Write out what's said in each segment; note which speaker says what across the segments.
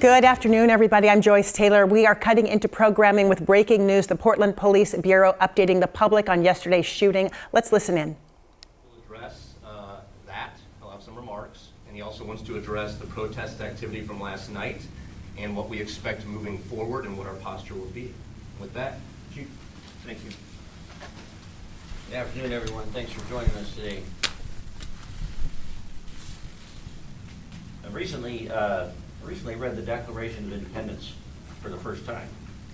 Speaker 1: Good afternoon, everybody. I'm Joyce Taylor. We are cutting into programming with breaking news. The Portland Police Bureau updating the public on yesterday's shooting. Let's listen in.
Speaker 2: We'll address that. I'll have some remarks. And he also wants to address the protest activity from last night and what we expect moving forward and what our posture will be. With that, Chief, thank you.
Speaker 3: Good afternoon, everyone. Thanks for joining us today. I recently read the Declaration of Independence for the first time,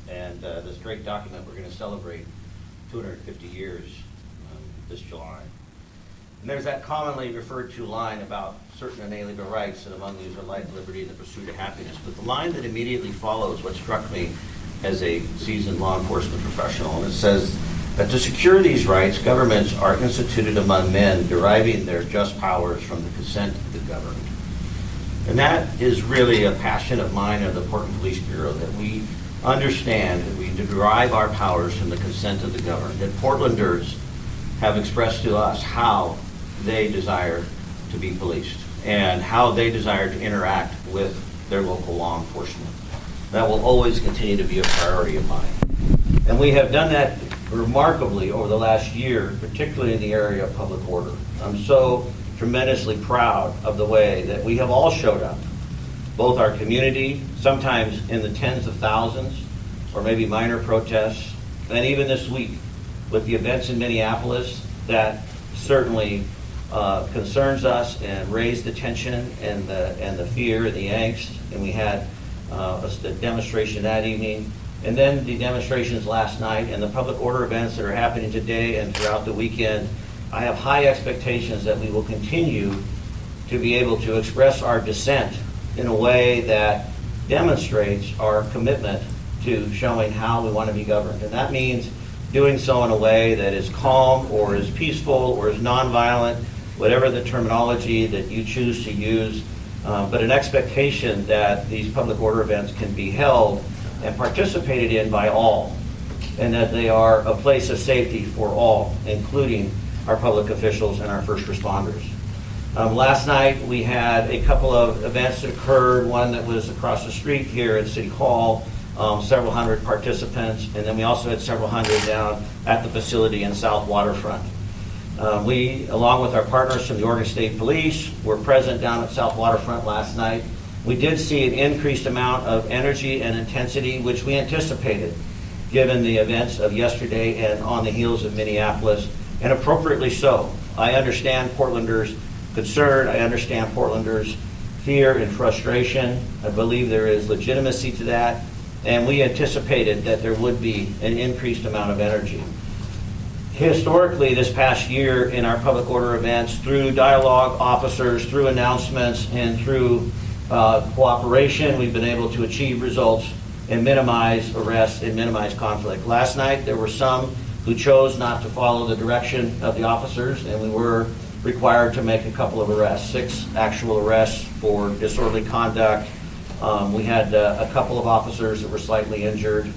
Speaker 3: and this great document we're going to celebrate 250 years this July. And there's that commonly referred to line about certain inalienable rights, and among these are life, liberty, and the pursuit of happiness. But the line that immediately follows what struck me as a seasoned law enforcement professional, and it says that to secure these rights, governments are instituted among men, deriving their just powers from the consent of the governed. And that is really a passion of mine and the Portland Police Bureau, that we understand that we derive our powers from the consent of the governed, that Portlanders have expressed to us how they desire to be policed and how they desire to interact with their local law enforcement. That will always continue to be a priority of mine. And we have done that remarkably over the last year, particularly in the area of public order. I'm so tremendously proud of the way that we have all showed up, both our community, sometimes in the tens of thousands, or maybe minor protests, and even this week with the events in Minneapolis that certainly concerns us and raised the tension and the fear and the angst. And we had a demonstration that evening, and then the demonstrations last night, and the public order events that are happening today and throughout the weekend. I have high expectations that we will continue to be able to express our dissent in a way that demonstrates our commitment to showing how we want to be governed. And that means doing so in a way that is calm or is peaceful or is nonviolent, whatever the terminology that you choose to use, but an expectation that these public order events can be held and participated in by all, and that they are a place of safety for all, including our public officials and our first responders. Last night we had a couple of events that occurred, one that was across the street here at City Hall, several hundred participants, and then we also had several hundred down at the facility in South Waterfront. We, along with our partners from the Oregon State Police, were present down at South Waterfront last night. We did see an increased amount of energy and intensity, which we anticipated, given the events of yesterday and on the heels of Minneapolis. And appropriately so. I understand Portlanders' concern. I understand Portlanders' fear and frustration. I believe there is legitimacy to that. And we anticipated that there would be an increased amount of energy. Historically, this past year in our public order events, through dialogue officers, through announcements, and through cooperation, we've been able to achieve results and minimize arrests and minimize conflict. Last night, there were some who chose not to follow the direction of the officers, and we were required to make a couple of arrests, 6 actual arrests for disorderly conduct. We had a couple of officers that were slightly injured.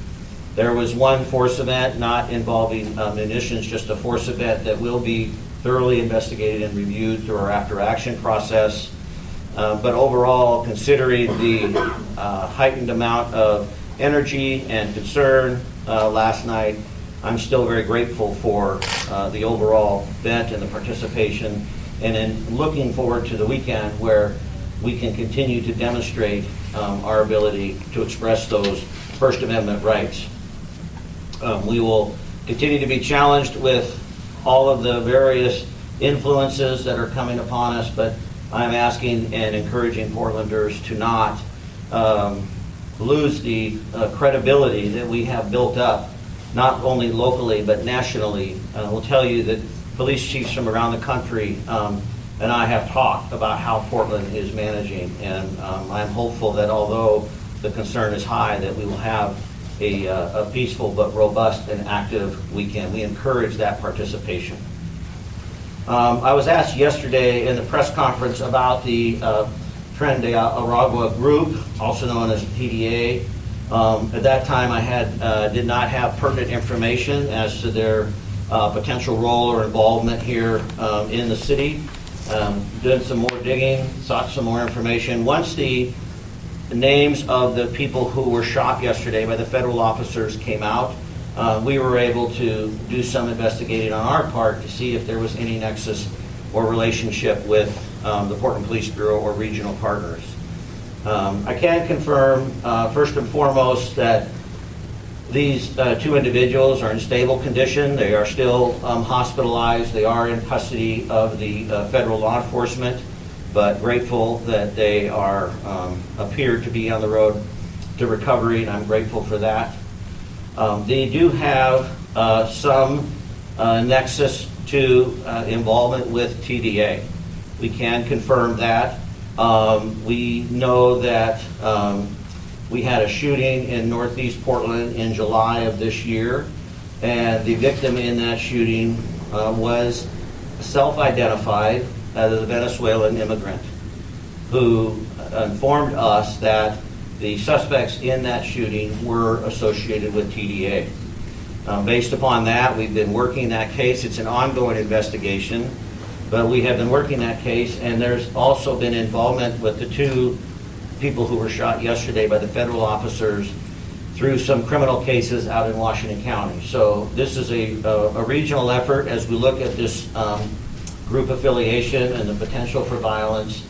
Speaker 3: There was one force event not involving munitions, just a force event that will be thoroughly investigated and reviewed through our after action process. But overall, considering the heightened amount of energy and concern last night, I'm still very grateful for the overall event and the participation, and in looking forward to the weekend where we can continue to demonstrate our ability to express those First Amendment rights. We will continue to be challenged with all of the various influences that are coming upon us, but I'm asking and encouraging Portlanders to not lose the credibility that we have built up, not only locally but nationally. I will tell you that police chiefs from around the country and I have talked about how Portland is managing, and I'm hopeful that although the concern is high, that we will have a peaceful but robust and active weekend. We encourage that participation. I was asked yesterday in the press conference about the Tren de Aragua group, also known as PDA. At that time, I did not have pertinent information as to their potential role or involvement here in the city. Did some more digging, sought some more information. Once the names of the people who were shot yesterday by the federal officers came out, we were able to do some investigating on our part to see if there was any nexus or relationship with the Portland Police Bureau or regional partners. I can confirm, first and foremost, that these two individuals are in stable condition. They are still hospitalized. They are in custody of the federal law enforcement, but grateful that they appear to be on the road to recovery, and I'm grateful for that. They do have some nexus to involvement with TDA. We can confirm that. We know that we had a shooting in Northeast Portland in July of this year, and the victim in that shooting was self-identified as a Venezuelan immigrant who informed us that the suspects in that shooting were associated with TDA. Based upon that, we've been working that case. It's an ongoing investigation, but we have been working that case, and there's also been involvement with the two people who were shot yesterday by the federal officers through some criminal cases out in Washington County. So this is a regional effort as we look at this group affiliation and the potential for violence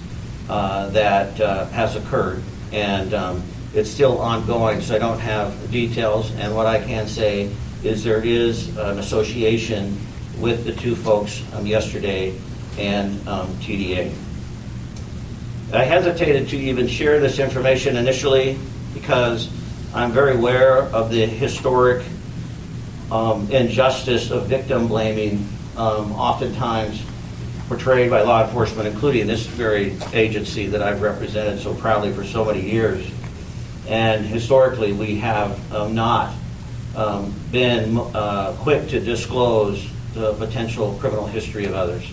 Speaker 3: that has occurred. And it's still ongoing, so I don't have details. And what I can say is there is an association with the two folks yesterday and TDA. I hesitated to even share this information initially because I'm very aware of the historic injustice of victim blaming, oftentimes portrayed by law enforcement, including this very agency that I've represented so proudly for so many years. And historically, we have not been quick to disclose the potential criminal history of others.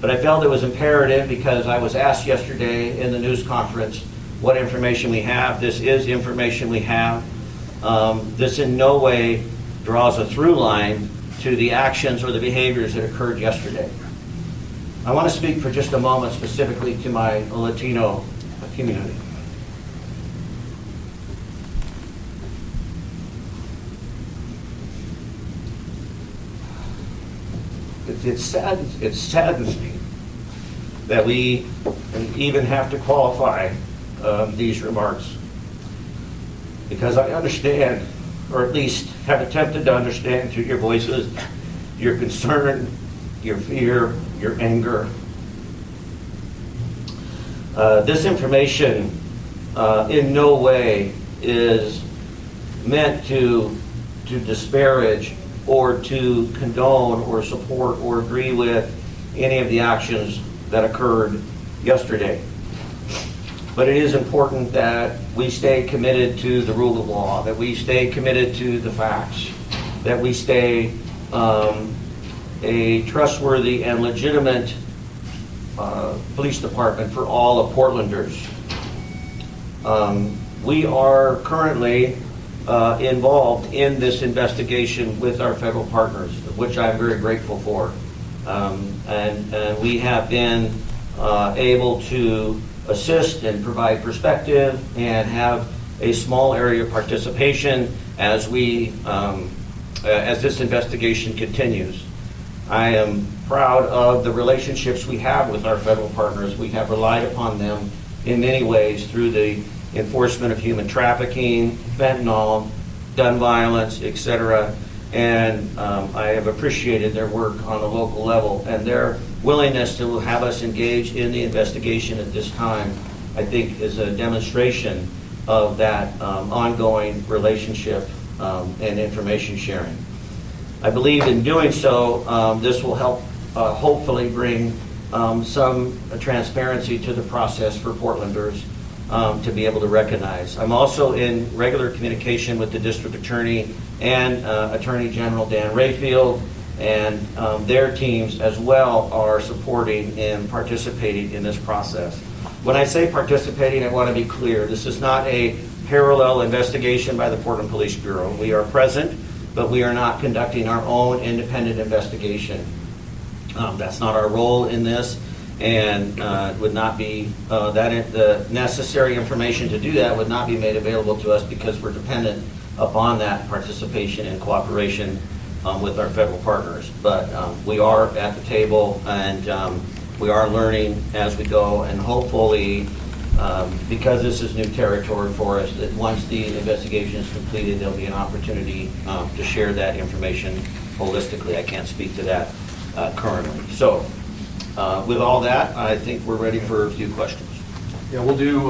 Speaker 3: But I felt it was imperative because I was asked yesterday in the news conference what information we have. This is information we have. This in no way draws a through line to the actions or the behaviors that occurred yesterday. I want to speak for just a moment specifically to my Latino community. It saddens me that we even have to qualify these remarks, because I understand, or at least have attempted to understand through your voices, your concern, your fear, your anger. This information in no way is meant to disparage or to condone or support or agree with any of the actions that occurred yesterday. But it is important that we stay committed to the rule of law, that we stay committed to the facts, that we stay a trustworthy and legitimate police department for all of Portlanders. We are currently involved in this investigation with our federal partners, which I'm very grateful for. And we have been able to assist and provide perspective and have a small area of participation as this investigation continues. I am proud of the relationships we have with our federal partners. We have relied upon them in many ways through the enforcement of human trafficking, fentanyl, gun violence, etc. And I have appreciated their work on a local level, and their willingness to have us engage in the investigation at this time, I think, is a demonstration of that ongoing relationship and information sharing. I believe in doing so, this will help hopefully bring some transparency to the process for Portlanders to be able to recognize. I'm also in regular communication with the district attorney and Attorney General Dan Rayfield, and their teams as well are supporting and participating in this process. When I say participating, I want to be clear. This is not a parallel investigation by the Portland Police Bureau. We are present, but we are not conducting our own independent investigation. That's not our role in this, and would not be the necessary information to do that would not be made available to us because we're dependent upon that participation and cooperation with our federal partners. But we are at the table, and we are learning as we go, and hopefully, because this is new territory for us, that once the investigation is completed, there'll be an opportunity to share that information holistically. I can't speak to that currently. So, with all that, I think we're ready for a few questions.
Speaker 2: Yeah, we'll do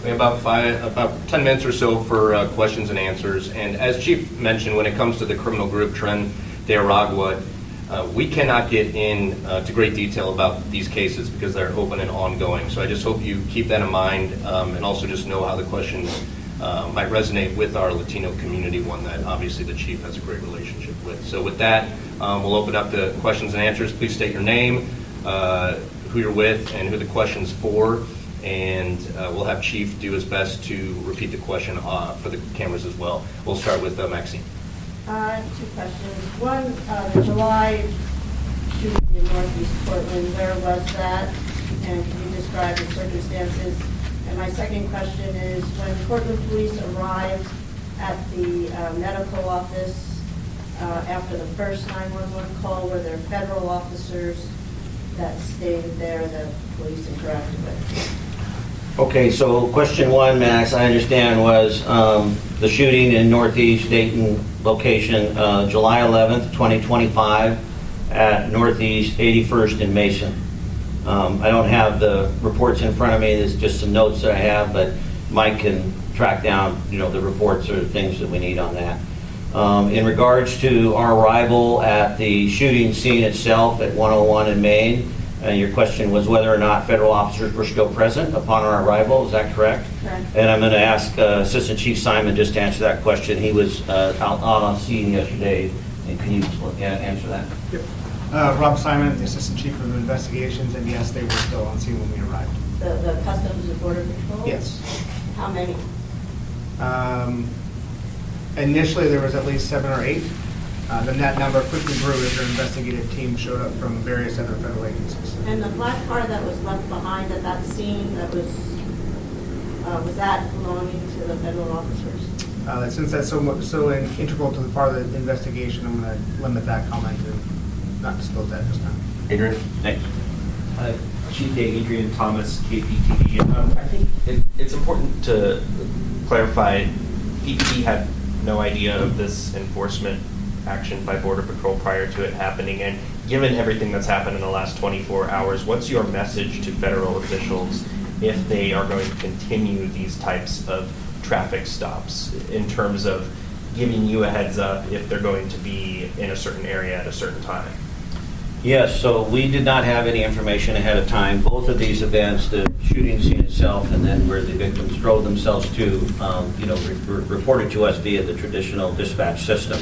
Speaker 2: we have about 10 minutes or so for questions and answers. And as Chief mentioned, when it comes to the criminal group Tren de Aragua, we cannot get into great detail about these cases because they're open and ongoing. So I just hope you keep that in mind, and also just know how the questions might resonate with our Latino community, one that obviously the Chief has a great relationship with. So with that, we'll open up the questions and answers. Please state your name, who you're with, and who the question's for. And we'll have Chief do his best to repeat the question for the cameras as well. We'll start with Maxine.
Speaker 4: Two questions. One, the July shooting in Northeast Portland, where was that? And can you describe the circumstances? And my second question is, when Portland police arrived at the medical office after the first 911 call, were there federal officers that stayed there that police interacted with?
Speaker 3: Okay, so question one, Max, I understand was the shooting in Northeast Dayton location, July 11th, 2025 at Northeast 81st and Mason. I don't have the reports in front of me. There's just some notes that I have, but Mike can track down, the reports or things that we need on that. In regards to our arrival at the shooting scene itself at 101 in Maine, your question was whether or not federal officers were still present upon our arrival. Is that correct?
Speaker 4: Correct.
Speaker 3: And I'm going to ask Assistant Chief Simon just to answer that question. He was out on scene yesterday. And can you answer that?
Speaker 5: Yep. Rob Simon, the Assistant Chief of Investigations, and yes, they were still on scene when we arrived.
Speaker 4: The Customs and Border Patrol?
Speaker 5: Yes.
Speaker 4: How many?
Speaker 5: Initially, there was at least 7 or 8. Then that number quickly grew as their investigative team showed up from various other federal agencies.
Speaker 4: And the black car that was left behind at that scene, that was that belonging to the federal officers?
Speaker 5: Since that's so integral to the part of the investigation, I'm going to limit that comment to not disclose that just now.
Speaker 2: Adrian.
Speaker 3: Thanks.
Speaker 6: Chief Day, Adrian Thomas, KPTV. I think it's important to clarify, PPD had no idea of this enforcement action by Border Patrol prior to it happening, and given everything that's happened in the last 24 hours, what's your message to federal officials if they are going to continue these types of traffic stops in terms of giving you a heads up if they're going to be in a certain area at a certain time?
Speaker 3: Yes, so we did not have any information ahead of time. Both of these events, the shooting scene itself and then where the victims drove themselves to, reported to us via the traditional dispatch system.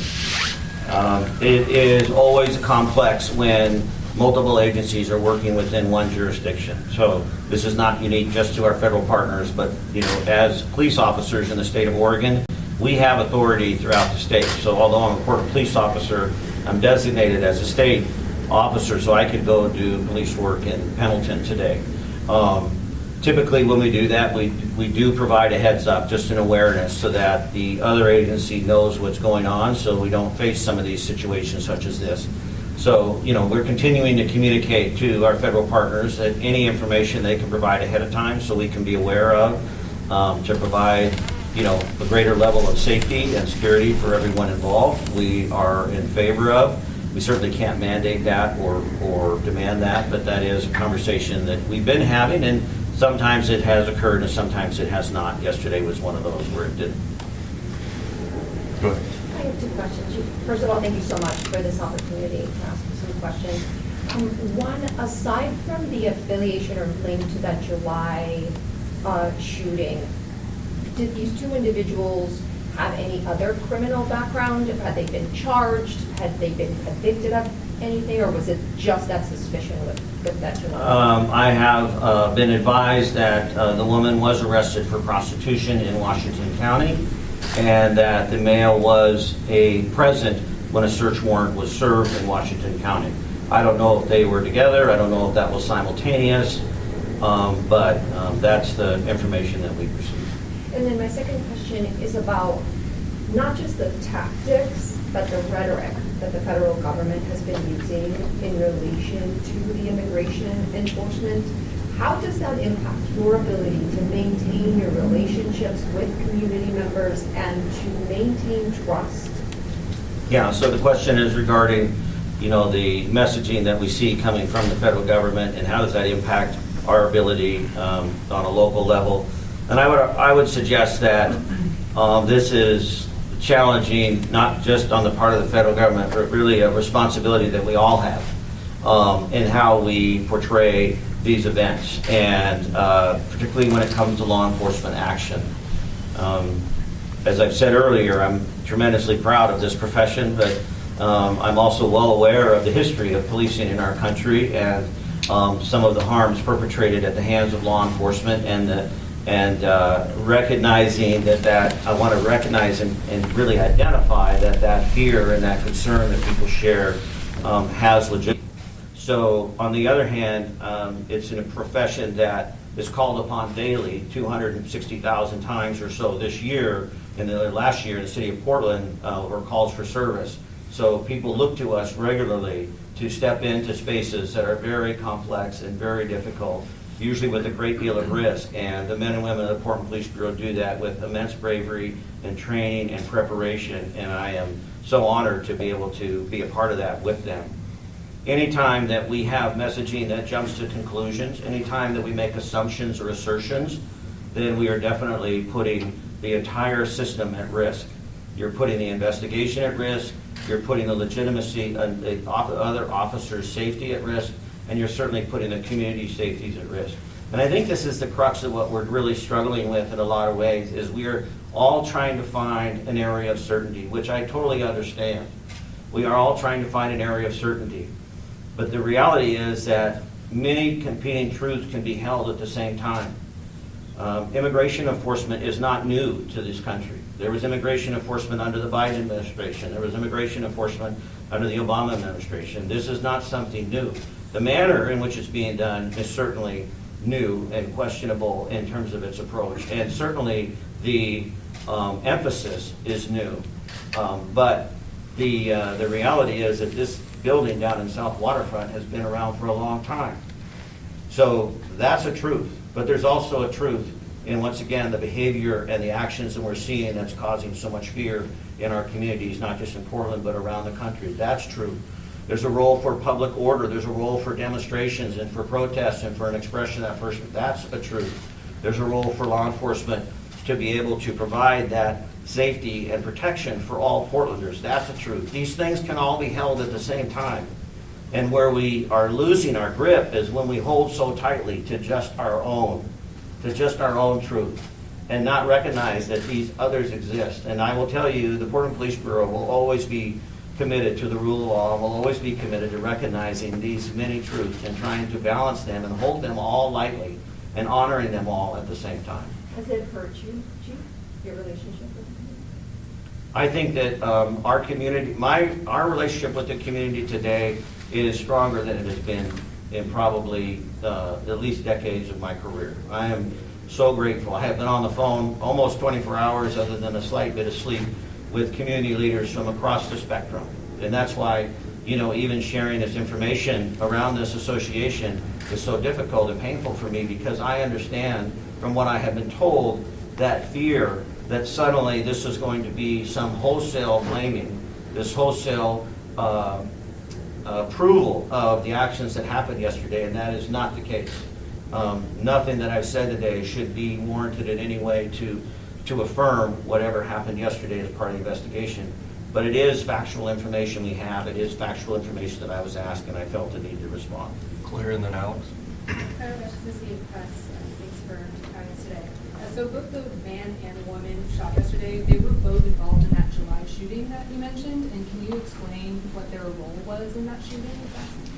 Speaker 3: It is always complex when multiple agencies are working within one jurisdiction. So this is not unique just to our federal partners, but as police officers in the state of Oregon, we have authority throughout the state. So although I'm a Portland police officer, I'm designated as a state officer, so I could go do police work in Pendleton today. Typically when we do that, we do provide a heads up, just an awareness, so that the other agency knows what's going on, so we don't face some of these situations such as this. So, we're continuing to communicate to our federal partners that any information they can provide ahead of time so we can be aware of, to provide, a greater level of safety and security for everyone involved. We are in favor of. We certainly can't mandate that or demand that, but that is a conversation that we've been having, and sometimes it has occurred and sometimes it has not. Yesterday was one of those where it didn't.
Speaker 2: Go ahead.
Speaker 7: I have two questions. First of all, thank you so much for this opportunity to ask you some questions. One, aside from the affiliation or link to that July shooting, did these two individuals have any other criminal background? Had they been charged? Had they been convicted of anything? Or was it just that suspicion with that July?
Speaker 3: I have been advised that the woman was arrested for prostitution in Washington County, and that the male was present when a search warrant was served in Washington County. I don't know if they were together. I don't know if that was simultaneous, but that's the information that we received.
Speaker 7: And then my second question is about not just the tactics, but the rhetoric that the federal government has been using in relation to the immigration enforcement. How does that impact your ability to maintain your relationships with community members and to maintain trust?
Speaker 3: Yeah, so the question is regarding, the messaging that we see coming from the federal government, and how does that impact our ability on a local level? And I would suggest that this is challenging, not just on the part of the federal government, but really a responsibility that we all have in how we portray these events, and particularly when it comes to law enforcement action. As I've said earlier, I'm tremendously proud of this profession, but I'm also well aware of the history of policing in our country, and some of the harms perpetrated at the hands of law enforcement, and recognizing that I want to recognize and really identify that fear and that concern that people share has legit. So on the other hand, it's in a profession that is called upon daily 260,000 times or so this year. In the last year in the city of Portland were calls for service. So people look to us regularly to step into spaces that are very complex and very difficult, usually with a great deal of risk. And the men and women of the Portland Police Bureau do that with immense bravery and training and preparation. And I am so honored to be able to be a part of that with them. Anytime that we have messaging that jumps to conclusions, anytime that we make assumptions or assertions, then we are definitely putting the entire system at risk. You're putting the investigation at risk, you're putting the legitimacy of the other officers' safety at risk, and you're certainly putting the community safeties at risk. And I think this is the crux of what we're really struggling with in a lot of ways, is we're all trying to find an area of certainty, which I totally understand. We are all trying to find an area of certainty. But the reality is that many competing truths can be held at the same time. Immigration enforcement is not new to this country. There was immigration enforcement under the Biden administration. There was immigration enforcement under the Obama administration. This is not something new. The manner in which it's being done is certainly new and questionable in terms of its approach. And certainly the emphasis is new. But the reality is that this building down in South Waterfront has been around for a long time. So that's a truth. But there's also a truth in, once again, the behavior and the actions that we're seeing that's causing so much fear in our communities, not just in Portland, but around the country. That's true. There's a role for public order. There's a role for demonstrations and for protests and for an expression of that first. That's a truth. There's a role for law enforcement to be able to provide that safety and protection for all Portlanders. That's the truth. These things can all be held at the same time. And where we are losing our grip is when we hold so tightly to just our own truth, and not recognize that these others exist. And I will tell you, the Portland Police Bureau will always be committed to the rule of law, and will always be committed to recognizing these many truths and trying to balance them and hold them all lightly and honoring them all at the same time.
Speaker 7: Has it hurt you, Chief, your relationship with the community?
Speaker 3: I think that our community, our relationship with the community today is stronger than it has been in probably at least decades of my career. I am so grateful. I have been on the phone almost 24 hours, other than a slight bit of sleep, with community leaders from across the spectrum. And that's why, even sharing this information around this association is so difficult and painful for me, because I understand from what I have been told that fear that suddenly this is going to be some wholesale blaming, this wholesale approval of the actions that happened yesterday, and that is not the case. Nothing that I've said today should be warranted in any way to affirm whatever happened yesterday as part of the investigation. But it is factual information we have. It is factual information that I was asked, and I felt the need to respond.
Speaker 2: Claire and then Alex.
Speaker 8: Claire, Associated Press, thanks for having us today. So both the man and the woman shot yesterday, they were both involved in that July shooting that you mentioned, and can you explain what their role was in that shooting exactly?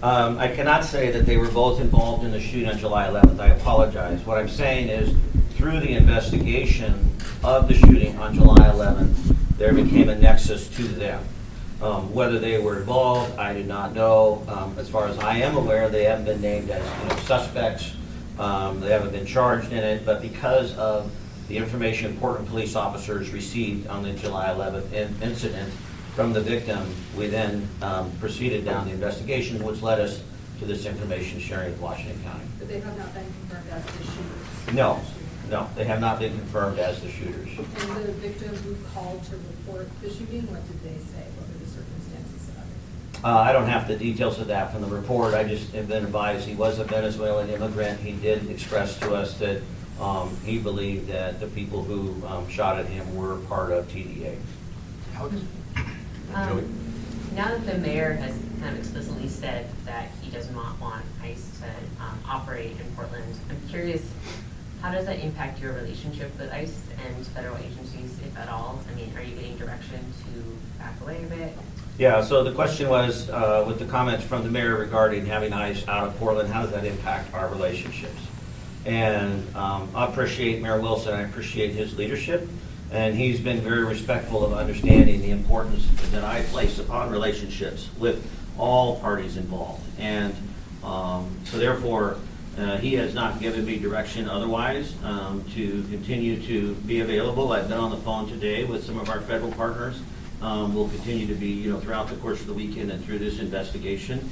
Speaker 3: I cannot say that they were both involved in the shooting on July 11th. I apologize. What I'm saying is, through the investigation of the shooting on July 11th, there became a nexus to them. Whether they were involved, I do not know. As far as I am aware, they haven't been named as suspects. They haven't been charged in it, but because of the information Portland police officers received on the July 11th incident from the victim, we then proceeded down the investigation, which led us to this information sharing with Washington County.
Speaker 8: But they have not been confirmed as the shooters?
Speaker 3: No, no, they have not been confirmed as the shooters.
Speaker 8: And the victim who called to report the shooting, what did they say? What were the circumstances of it?
Speaker 3: I don't have the details of that from the report. I just have been advised he was a Venezuelan immigrant. He did express to us that he believed that the people who shot at him were part of TDA.
Speaker 9: Now that the mayor has kind of explicitly said that he does not want ICE to operate in Portland, I'm curious, how does that impact your relationship with ICE and federal agencies, if at all? I mean, are you getting direction to back away a bit?
Speaker 3: Yeah, so the question was, with the comments from the mayor regarding having ICE out of Portland, how does that impact our relationships? And I appreciate Mayor Wilson, I appreciate his leadership, and he's been very respectful of understanding the importance that I place upon relationships with all parties involved. And so therefore, he has not given me direction otherwise to continue to be available. I've been on the phone today with some of our federal partners. We'll continue to be, throughout the course of the weekend and through this investigation.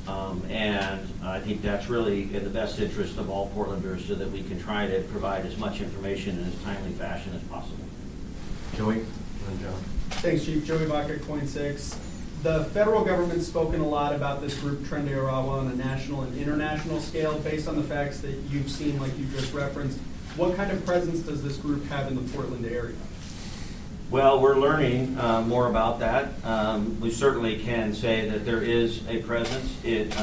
Speaker 3: And I think that's really in the best interest of all Portlanders so that we can try to provide as much information in as timely fashion as possible.
Speaker 2: Joey and then John.
Speaker 10: Thanks, Chief. Joey Baca, Coin 6. The federal government's spoken a lot about this group, Tren de Aragua, on a national and international scale. Based on the facts that you've seen, like you just referenced, what kind of presence does this group have in the Portland area?
Speaker 3: Well, we're learning more about that. We certainly can say that there is a presence. It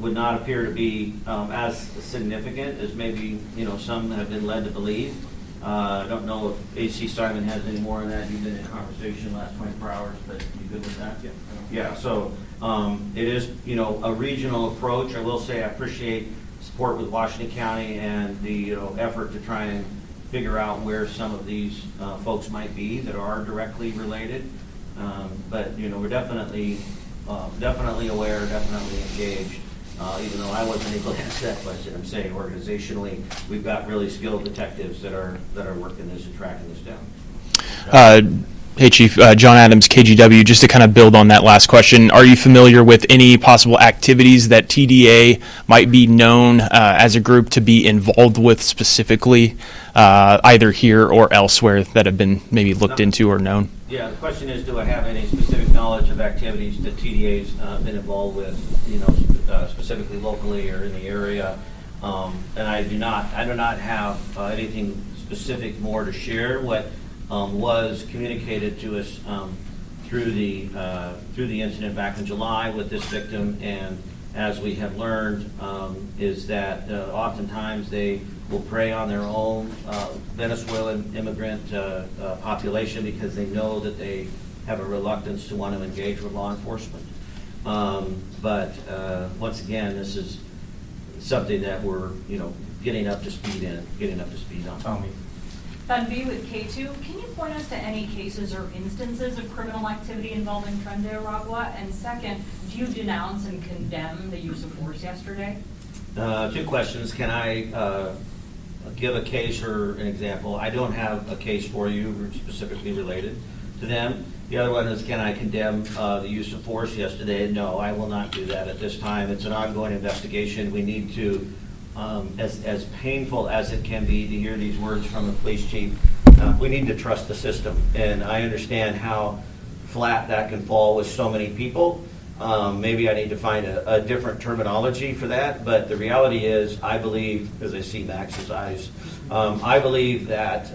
Speaker 3: would not appear to be as significant as maybe some have been led to believe. I don't know if A.C. Simon has any more on that. You've been in conversation the last 24 hours, but you good with that? Yeah. So it is a regional approach. I will say I appreciate support with Washington County and the effort to try and figure out where some of these folks might be that are directly related. But we're definitely aware, definitely engaged. Even though I wasn't able to answer that question, I'm saying organizationally, we've got really skilled detectives that are working this and tracking this down.
Speaker 11: Hey, Chief. John Adams, KGW. Just to kind of build on that last question, are you familiar with any possible activities that TDA might be known as a group to be involved with specifically, either here or elsewhere, that have been maybe looked into or known?
Speaker 3: Yeah, the question is, do I have any specific knowledge of activities that TDA's been involved with, specifically locally or in the area? And I do not have anything specific more to share. What was communicated to us through the incident back in July with this victim, and as we have learned, is that oftentimes they will prey on their own Venezuelan immigrant population because they know that they have a reluctance to want to engage with law enforcement. But once again, this is something that we're getting up to speed on.
Speaker 2: Tommy.
Speaker 12: Fun B with K2. Can you point us to any cases or instances of criminal activity involving Tren de Aragua? And second, do you denounce and condemn the use of force yesterday?
Speaker 3: Two questions. Can I give a case or an example? I don't have a case for you specifically related to them. The other one is, can I condemn the use of force yesterday? No, I will not do that at this time. It's an ongoing investigation. We need to, as painful as it can be to hear these words from the police chief, we need to trust the system. And I understand how flat that can fall with so many people. Maybe I need to find a different terminology for that, but the reality is, I believe, as I see Max's eyes, I believe that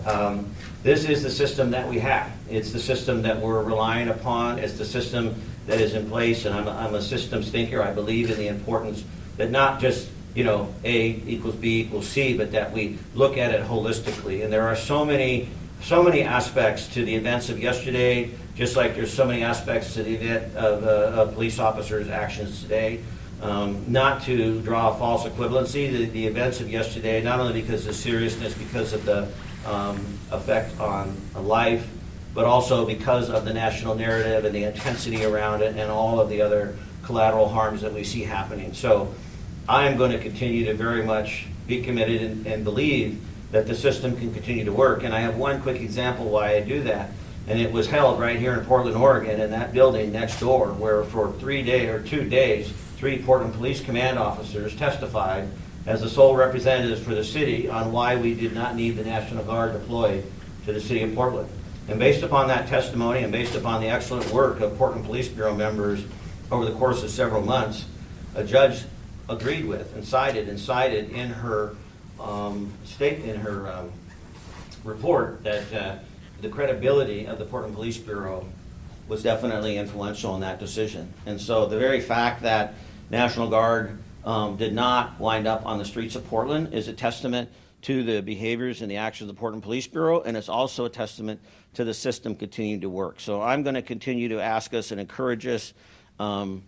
Speaker 3: this is the system that we have. It's the system that we're relying upon. It's the system that is in place, and I'm a systems thinker. I believe in the importance that not just, A equals B equals C, but that we look at it holistically. And there are so many aspects to the events of yesterday, just like there's so many aspects to the event of police officers' actions today. Not to draw a false equivalency, the events of yesterday, not only because of the seriousness, because of the effect on life, but also because of the national narrative and the intensity around it and all of the other collateral harms that we see happening. So I am going to continue to very much be committed and believe that the system can continue to work. And I have one quick example why I do that. And it was held right here in Portland, Oregon, in that building next door, where for 2 days, 3 Portland Police Command officers testified as the sole representatives for the city on why we did not need the National Guard deployed to the city of Portland. And based upon that testimony and based upon the excellent work of Portland Police Bureau members over the course of several months, a judge agreed with and cited in her report that the credibility of the Portland Police Bureau was definitely influential in that decision. And so the very fact that National Guard did not wind up on the streets of Portland is a testament to the behaviors and the actions of the Portland Police Bureau, and it's also a testament to the system continuing to work. So I'm going to continue to ask us and encourage us, and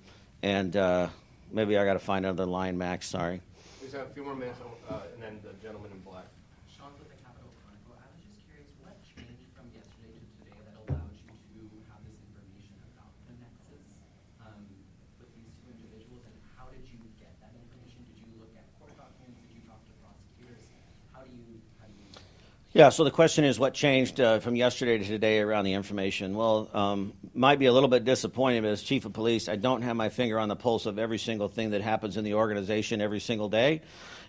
Speaker 3: maybe I got to find another line, Max, sorry.
Speaker 2: We have a few more minutes, and then the gentleman in black.
Speaker 13: Sean with the Capital Chronicle. I was just curious, what changed from yesterday to today that allowed you to have this information about the nexus with these 2 individuals, and how did you get that information? Did you look at court documents? Did you talk to prosecutors? How do you?
Speaker 3: Yeah, so the question is what changed from yesterday to today around the information. Well, might be a little bit disappointing, but as chief of police, I don't have my finger on the pulse of every single thing that happens in the organization every single day.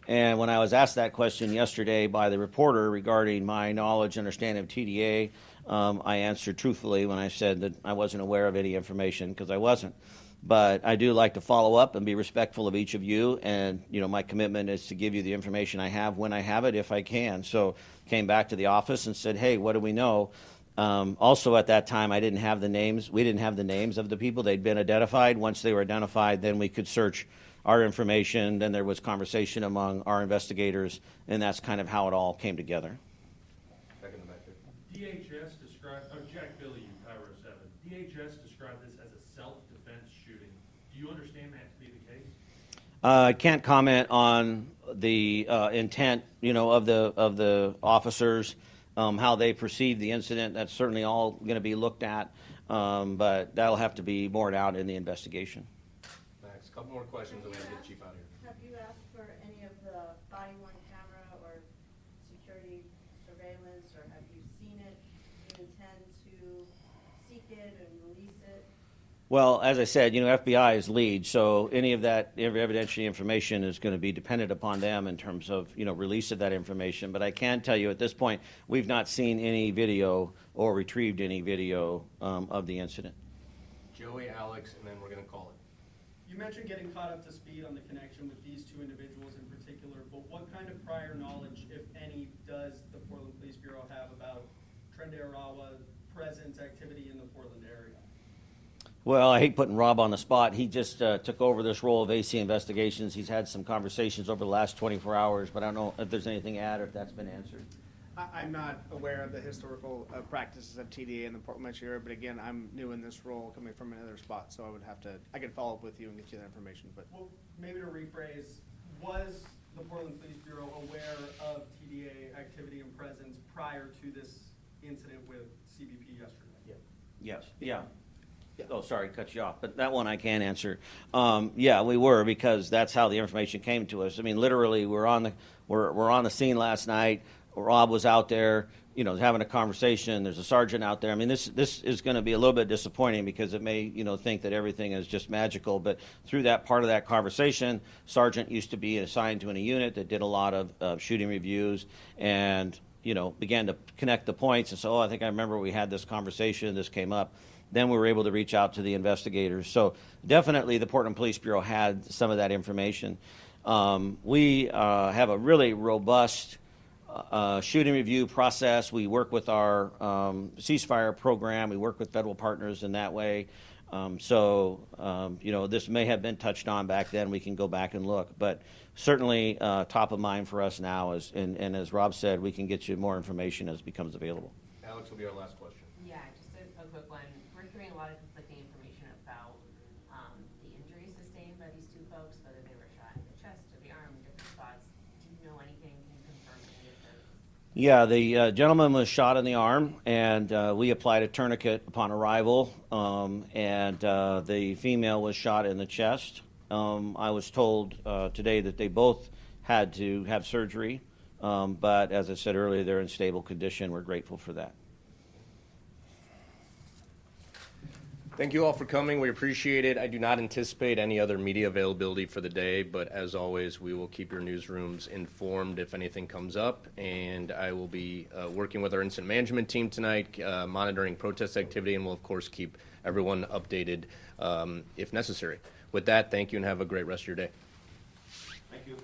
Speaker 3: And when I was asked that question yesterday by the reporter regarding my knowledge and understanding of TDA, I answered truthfully when I said that I wasn't aware of any information, because I wasn't. But I do like to follow up and be respectful of each of you, and my commitment is to give you the information I have when I have it, if I can. So came back to the office and said, hey, what do we know? Also at that time, I didn't have the names. We didn't have the names of the people. They'd been identified. Once they were identified, then we could search our information. Then there was conversation among our investigators, and that's kind of how it all came together.
Speaker 2: Back in the back there.
Speaker 14: DHS described, Jack Billy, Cairo 7. DHS described this as a self-defense shooting. Do you understand that to be the case?
Speaker 3: I can't comment on the intent, of the officers, how they perceived the incident. That's certainly all going to be looked at, but that'll have to be borne out in the investigation.
Speaker 2: Max, a couple more questions, and we'll get the chief out of here.
Speaker 4: Have you asked for any of the body-worn camera or security surveillance, or have you seen it? Do you intend to seek it and release it?
Speaker 3: Well, as I said, FBI is lead, so any of that evidentiary information is going to be dependent upon them in terms of, release of that information. But I can tell you at this point, we've not seen any video or retrieved any video of the incident.
Speaker 2: Joey, Alex, and then we're going to call it.
Speaker 10: You mentioned getting caught up to speed on the connection with these 2 individuals in particular, but what kind of prior knowledge, if any, does the Portland Police Bureau have about Trendare Rawa presence, activity in the Portland area?
Speaker 3: Well, I hate putting Rob on the spot. He just took over this role of AC Investigations. He's had some conversations over the last 24 hours, but I don't know if there's anything to add or if that's been answered.
Speaker 5: I'm not aware of the historical practices of TDA in the Portland metro area, but again, I'm new in this role coming from another spot, so I could follow up with you and get you that information. But
Speaker 10: Well, maybe to rephrase, was the Portland Police Bureau aware of TDA activity and presence prior to this incident with CBP yesterday?
Speaker 3: Yes. Yeah. Oh, sorry, cut you off, but that one I can answer. Yeah, we were, because that's how the information came to us. I mean, literally, we're on the scene last night. Rob was out there, having a conversation. There's a sergeant out there. I mean, this is going to be a little bit disappointing, because it may, think that everything is just magical. But through that part of that conversation, sergeant used to be assigned to a unit that did a lot of shooting reviews, and began to connect the points and say, oh, I think I remember we had this conversation. This came up. then we were able to reach out to the investigators. So definitely the Portland Police Bureau had some of that information. We have a really robust shooting review process. We work with our ceasefire program. We work with federal partners in that way. This may have been touched on back then. We can go back and look. But certainly top of mind for us now is, and as Rob said, we can get you more information as it becomes available.
Speaker 2: Alex will be our last question.
Speaker 9: Yeah, just a quick one. We're hearing a lot of conflicting information about the injuries sustained by these two folks, whether they were shot in the chest or the arm, different spots. Do you know anything? Can you confirm any of those?
Speaker 3: Yeah, the gentleman was shot in the arm, and we applied a tourniquet upon arrival, and the female was shot in the chest. I was told today that they both had to have surgery, but as I said earlier, they're in stable condition. We're grateful for that.
Speaker 2: Thank you all for coming. We appreciate it. I do not anticipate any other media availability for the day, but as always, we will keep your newsrooms informed if anything comes up, and I will be working with our incident management team tonight, monitoring protest activity, and we'll, of course, keep everyone updated if necessary. With that, thank you and have a great rest of your day.
Speaker 3: Thank you.